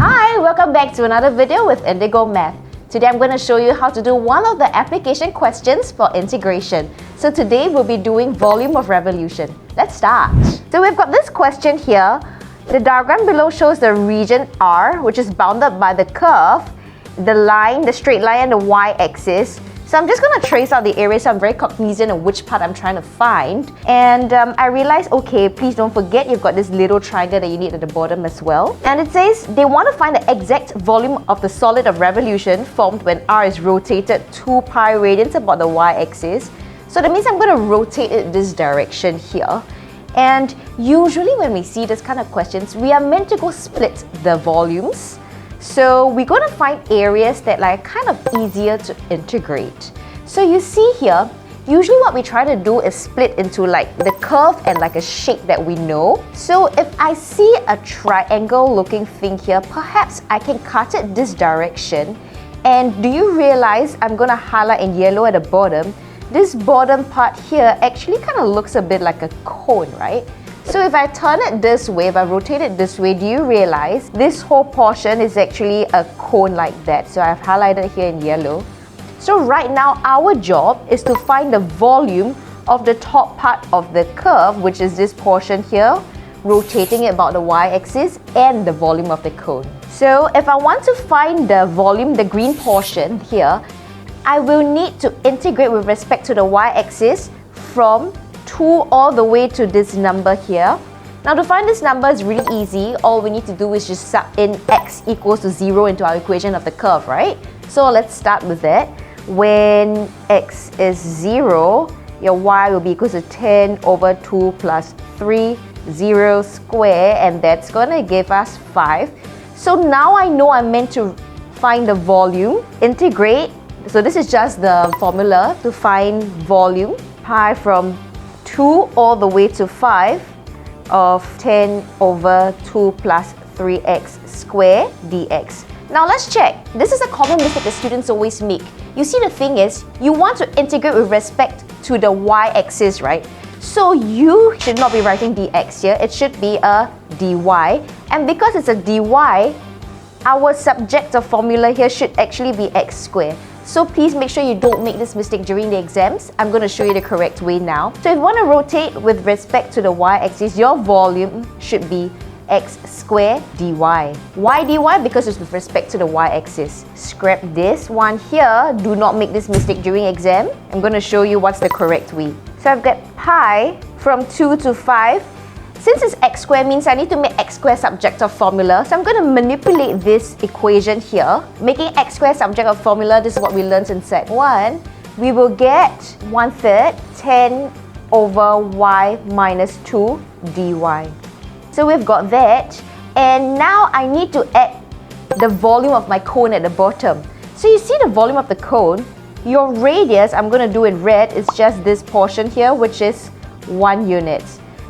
Hi, welcome back to another video with Indigo Math. Today I'm going to show you how to do one of the application questions for integration. So today we'll be doing volume of revolution. Let's start. So we've got this question here. The diagram below shows the region R, which is bounded by the curve, the line, the straight line, and the y-axis. So I'm just going to trace out the area so I'm very cognizant of which part I'm trying to find. And I realized, okay, please don't forget you've got this little triangle that you need at the bottom as well. And it says they want to find the exact volume of the solid of revolution formed when R is rotated 2 pi radians about the y-axis. So that means I'm going to rotate it this direction here. And usually when we see this kind of questions, we are meant to go split the volumes. So we're going to find areas that are kind of easier to integrate. So you see here, usually what we try to do is split into like the curve and like a shape that we know. So if I see a triangle looking thing here, perhaps I can cut it this direction. And do you realize I'm going to highlight in yellow at the bottom? This bottom part here actually kind of looks a bit like a cone, right? So if I turn it this way, if I rotate it this way, do you realize this whole portion is actually a cone like that? So I've highlighted here in yellow. So right now, our job is to find the volume of the top part of the curve, which is this portion here, rotating it about the y-axis, and the volume of the cone. So if I want to find the volume, the green portion here, I will need to integrate with respect to the y-axis from 2 all the way to this number here. Now to find this number is really easy. All we need to do is just sub in x equals to 0 into our equation of the curve, right? So let's start with that. When x is 0, your y will be equal to 10 over 2 plus 3, 0 square, and that's going to give us 5. So now I know I'm meant to find the volume, integrate. So this is just the formula to find volume. Pi from 2 all the way to 5 of 10 over 2 plus 3x square dx. Now let's check. This is a common mistake that students always make. You see, the thing is, you want to integrate with respect to the y-axis, right? So you should not be writing dx here. It should be a dy. And because it's a dy, our subjective formula here should actually be x squared. So please make sure you don't make this mistake during the exams. I'm going to show you the correct way now. So if you want to rotate with respect to the y-axis, your volume should be x squared dy. Why dy? Because it's with respect to the y-axis. Scrap this one here. Do not make this mistake during exam. I'm going to show you what's the correct way. So I've got pi from 2 to 5. Since it's x squared means I need to make x squared subjective formula. So I'm going to manipulate this equation here. Making x squared subjective formula, this is what we learned in set 1. We will get 1/3 10 over y minus 2 dy. So we've got that. And now I need to add the volume of my cone at the bottom. So you see the volume of the cone. Your radius, I'm going to do in red, is just this portion here, which is 1 unit.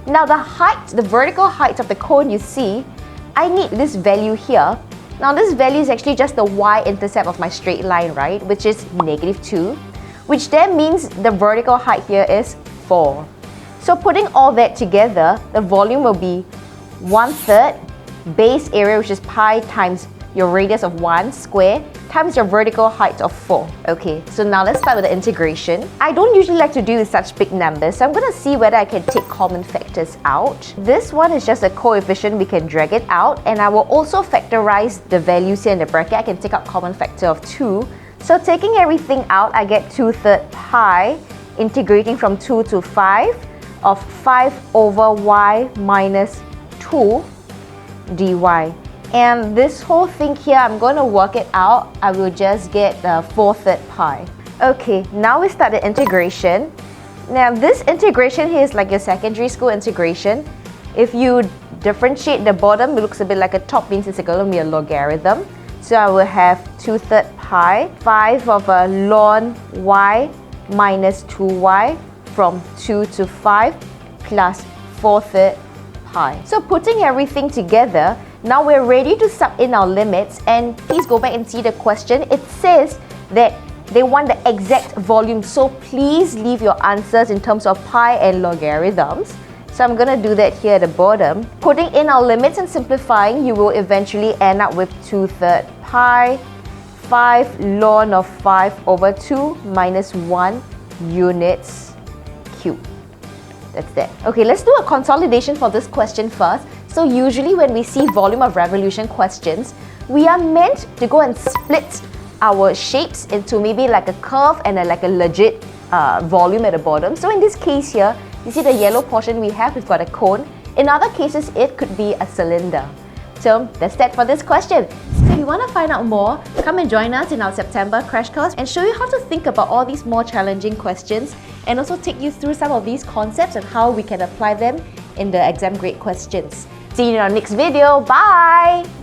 Now the height, the vertical height of the cone, you see, I need this value here. Now this value is actually just the y-intercept of my straight line, right? Which is -2, which then means the vertical height here is 4. So putting all that together, the volume will be 1/3 base area, which is pi times your radius of 1 square times your vertical height of 4. Okay, so now let's start with the integration. I don't usually like to do with such big numbers, so I'm going to see whether I can take common factors out. This one is just a coefficient, we can drag it out, and I will also factorize the values here in the bracket. I can take out common factor of 2. So taking everything out, I get 2/3 pi, integrating from 2 to 5, of 5 over y minus 2 dy. And this whole thing here, I'm going to work it out. I will just get 4/3 pi. Okay, now we start the integration. Now this integration here is like your secondary school integration. If you differentiate the bottom, it looks a bit like a top, means it's going to be a logarithm. So I will have 2/3 pi, 5 of ln y minus 2y from 2 to 5 plus 4/3 pi. So putting everything together, now we're ready to sub in our limits, and please go back and see the question. It says that they want the exact volume, so please leave your answers in terms of pi and logarithms. So I'm going to do that here at the bottom. Putting in our limits and simplifying, you will eventually end up with 2/3 pi 5 ln of 5 over 2 minus 1 units cubed. That's that. Okay, let's do a consolidation for this question first. So usually when we see volume of revolution questions, we are meant to go and split our shapes into maybe like a curve and like a legit volume at the bottom. So in this case here, you see the yellow portion we've got a cone. In other cases, it could be a cylinder. So that's that for this question. So if you want to find out more, come and join us in our September crash course and show you how to think about all these more challenging questions and also take you through some of these concepts and how we can apply them in the exam grade questions. See you in our next video. Bye!